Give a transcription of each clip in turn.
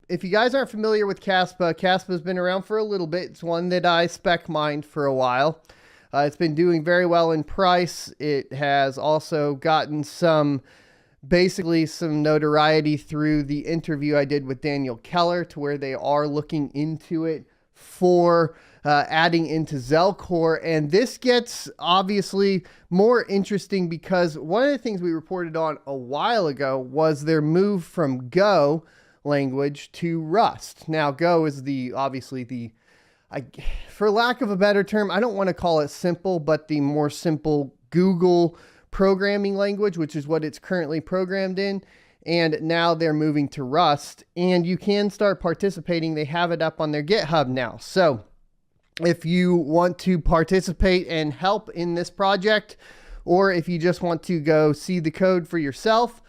if you guys aren't familiar with Kaspa, Kaspa's been around for a little bit. It's one that I spec mined for a while. It's been doing very well in price. It has also gotten basically some notoriety through the interview I did with Daniel Keller, to where they are looking into it for adding into ZIL Core. And this gets obviously more interesting because one of the things we reported on a while ago was their move from Go language to Rust. Now, Go is for lack of a better term, I don't want to call it simple, but the more simple Google programming language, which is what it's currently programmed in. And now they're moving to Rust, and you can start participating. They have it up on their GitHub now. So if you want to participate and help in this project, or if you just want to go see the code for yourself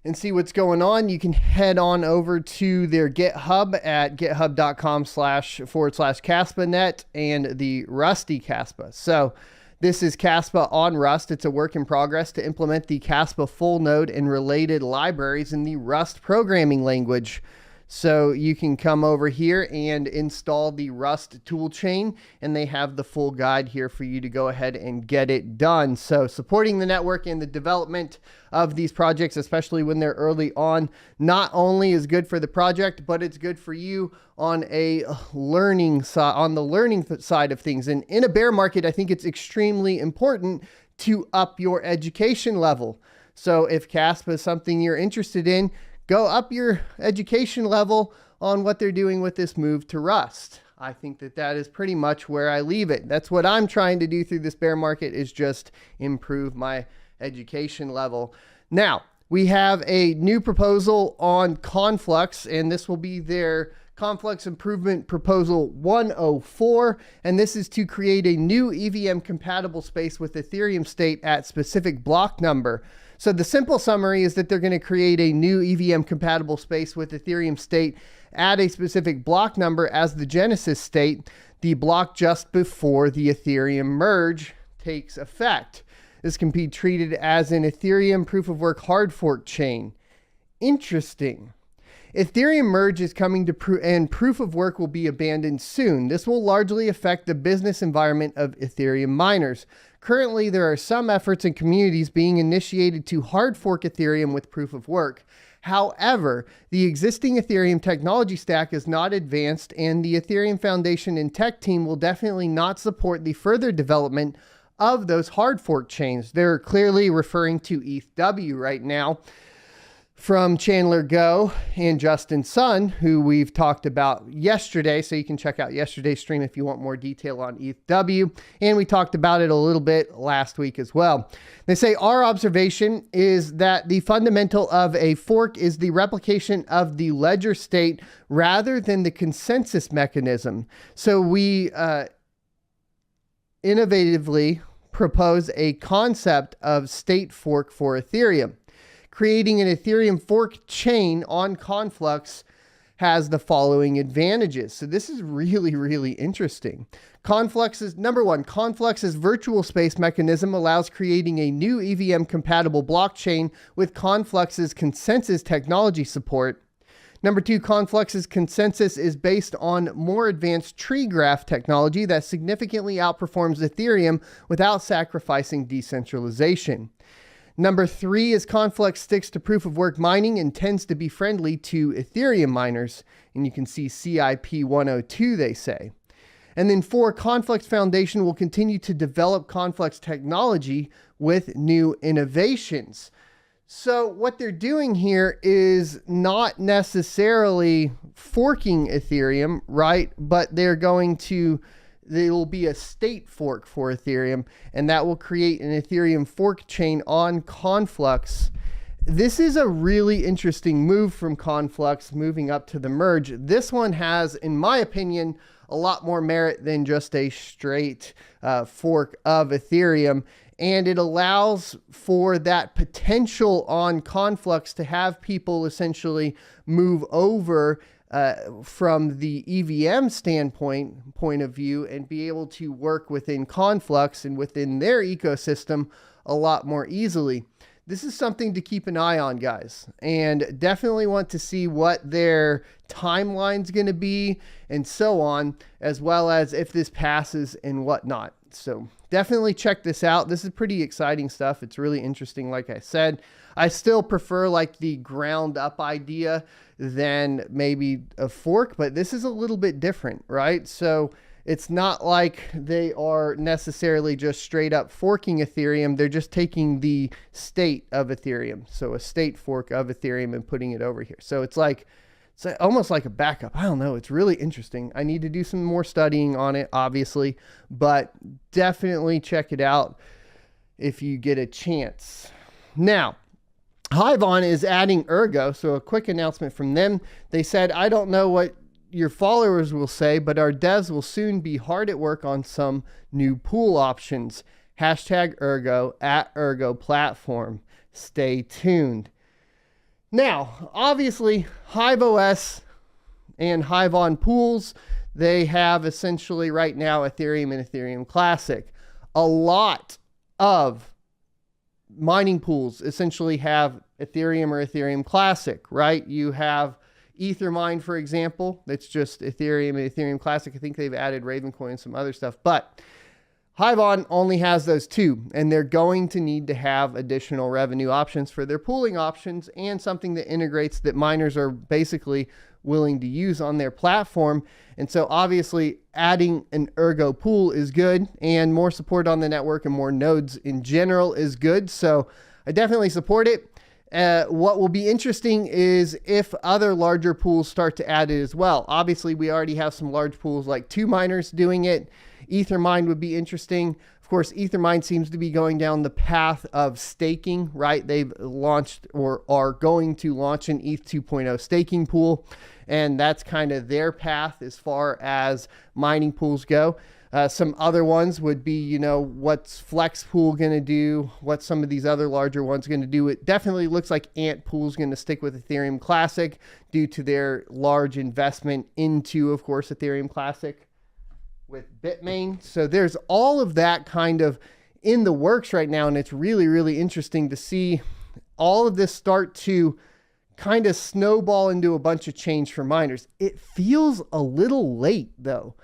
and see what's going on, you can head on over to their GitHub at github.com//Kaspanet and the Rusty Kaspa. So this is Kaspa on Rust. It's a work in progress to implement the Kaspa full node and related libraries in the Rust programming language. So you can come over here and install the Rust toolchain, and they have the full guide here for you to go ahead and get it done. So supporting the network and the development of these projects, especially when they're early on, not only is good for the project, but it's good for you on the learning side of things. And in a bear market, I think it's extremely important to up your education level. So if Kaspa is something you're interested in, go up your education level on what they're doing with this move to Rust. I think that is pretty much where I leave it. That's what I'm trying to do through this bear market, is just improve my education level. Now, we have a new proposal on Conflux, and this will be their Conflux Improvement Proposal 104, and this is to create a new EVM-compatible space with Ethereum state at specific block number. So the simple summary is that they're going to create a new EVM-compatible space with Ethereum state at a specific block number as the genesis state, the block just before the Ethereum merge takes effect. This can be treated as an Ethereum proof-of-work hard fork chain. Interesting. Ethereum merge is coming to and proof of work will be abandoned soon. This will largely affect the business environment of Ethereum miners. Currently, there are some efforts and communities being initiated to hard fork Ethereum with proof of work. However, the existing Ethereum technology stack is not advanced, and the Ethereum Foundation and tech team will definitely not support the further development of those hard fork chains. They're clearly referring to ETHW right now, from Chandler Go and Justin Sun, who we've talked about yesterday. So you can check out yesterday's stream if you want more detail on ETHW. And we talked about it a little bit last week as well. They say our observation is that the fundamental of a fork is the replication of the ledger state rather than the consensus mechanism. So we innovatively propose a concept of state fork for Ethereum. Creating an Ethereum fork chain on Conflux has the following advantages. So this is really, really interesting. Number one, Conflux's virtual space mechanism allows creating a new EVM-compatible blockchain with Conflux's consensus technology support. Number two, Conflux's consensus is based on more advanced tree graph technology that significantly outperforms Ethereum without sacrificing decentralization. Number three is Conflux sticks to proof-of-work mining and tends to be friendly to Ethereum miners. And you can see CIP-102, they say. And then four, Conflux Foundation will continue to develop Conflux technology with new innovations. So what they're doing here is not necessarily forking Ethereum, right? But there will be a state fork for Ethereum, and that will create an Ethereum fork chain on Conflux. This is a really interesting move from Conflux moving up to the merge. This one has, in my opinion, a lot more merit than just a straight fork of Ethereum. And it allows for that potential on Conflux to have people essentially move over from the EVM point of view and be able to work within Conflux and within their ecosystem a lot more easily. this is something to keep an eye on, guys, and definitely want to see what their timeline's going to be and so on, as well as if this passes and whatnot. So definitely check this out. This is pretty exciting stuff. It's really interesting. Like I said, I still prefer like the ground up idea than maybe a fork, but this is a little bit different, right? So it's not like they are necessarily just straight up forking Ethereum. They're just taking the state of Ethereum. So a state fork of Ethereum and putting it over here. So it's almost like a backup. I don't know. It's really interesting. I need to do some more studying on it, obviously, but definitely check it out if you get a chance. Now, HiveOn is adding Ergo. So a quick announcement from them. They said, I don't know what your followers will say, but our devs will soon be hard at work on some new pool options. #Ergo at Ergo platform. Stay tuned. Now, obviously, HiveOS and HiveOn pools, they have essentially right now Ethereum and Ethereum Classic. A lot of mining pools essentially have Ethereum or Ethereum Classic, right? You have Ethermine, for example, that's just Ethereum and Ethereum Classic. I think they've added Ravencoin and some other stuff, but HiveOn only has those two, and they're going to need to have additional revenue options for their pooling options and something that integrates that miners are basically willing to use on their platform. And so obviously adding an Ergo pool is good, and more support on the network and more nodes in general is good. So I definitely support it. What will be interesting is if other larger pools start to add it as well. Obviously, we already have some large pools like 2 miners doing it. Ethermine would be interesting. Of course, Ethermine seems to be going down the path of staking, right? They've launched or are going to launch an ETH 2.0 staking pool, and that's kind of their path as far as mining pools go. Some other ones would be, you know, what's Flexpool going to do? What's some of these other larger ones going to do? It definitely looks like Ant Pool's going to stick with Ethereum Classic due to their large investment into, of course, Ethereum Classic with Bitmain. So there's all of that kind of in the works right now, and it's really, really interesting to see all of this start to kind of snowball into a bunch of change for miners. It feels a little late, though.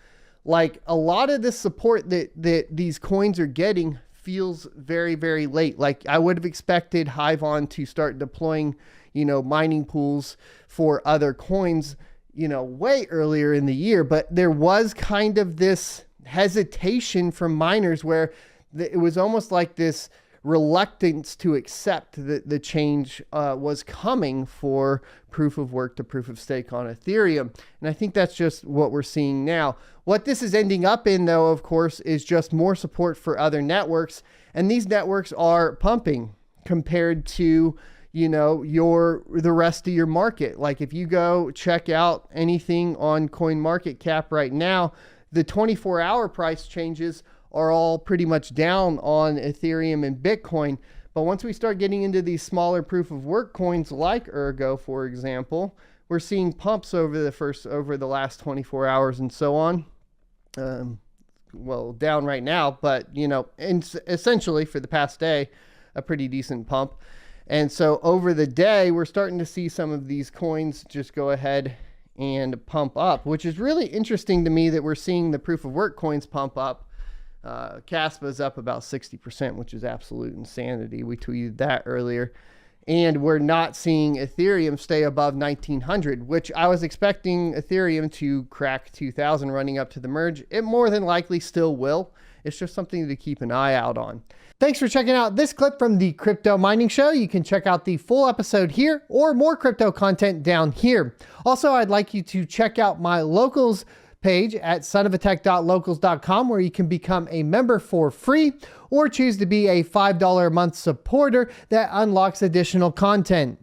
Like a lot of the support that these coins are getting feels very, very late. Like I would have expected HiveOn to start deploying, you know, mining pools for other coins, you know, way earlier in the year. But there was kind of this hesitation from miners where it was almost like this reluctance to accept that the change was coming for proof of work to proof of stake on Ethereum. And I think that's just what we're seeing now. What this is ending up in, though, of course, is just more support for other networks. And these networks are pumping compared to, you know, the rest of your market. Like if you go check out anything on CoinMarketCap right now, the 24-hour price changes are all pretty much down on Ethereum and Bitcoin. But once we start getting into these smaller proof of work coins like Ergo, for example, we're seeing pumps over the last 24 hours and so on. Well, down right now, but you know, essentially for the past day, a pretty decent pump. And so over the day, we're starting to see some of these coins just go ahead and pump up, which is really interesting to me that we're seeing the proof of work coins pump up. Kaspa is up about 60%, which is absolute insanity. We tweeted that earlier. And we're not seeing Ethereum stay above 1900, which I was expecting Ethereum to crack 2000 running up to the merge. It more than likely still will. It's just something to keep an eye out on. Thanks for checking out this clip from the Crypto Mining Show. You can check out the full episode here or more crypto content down here. Also, I'd like you to check out my locals page at sonofatech.locals.com, where you can become a member for free or choose to be a $5 a month supporter that unlocks additional content.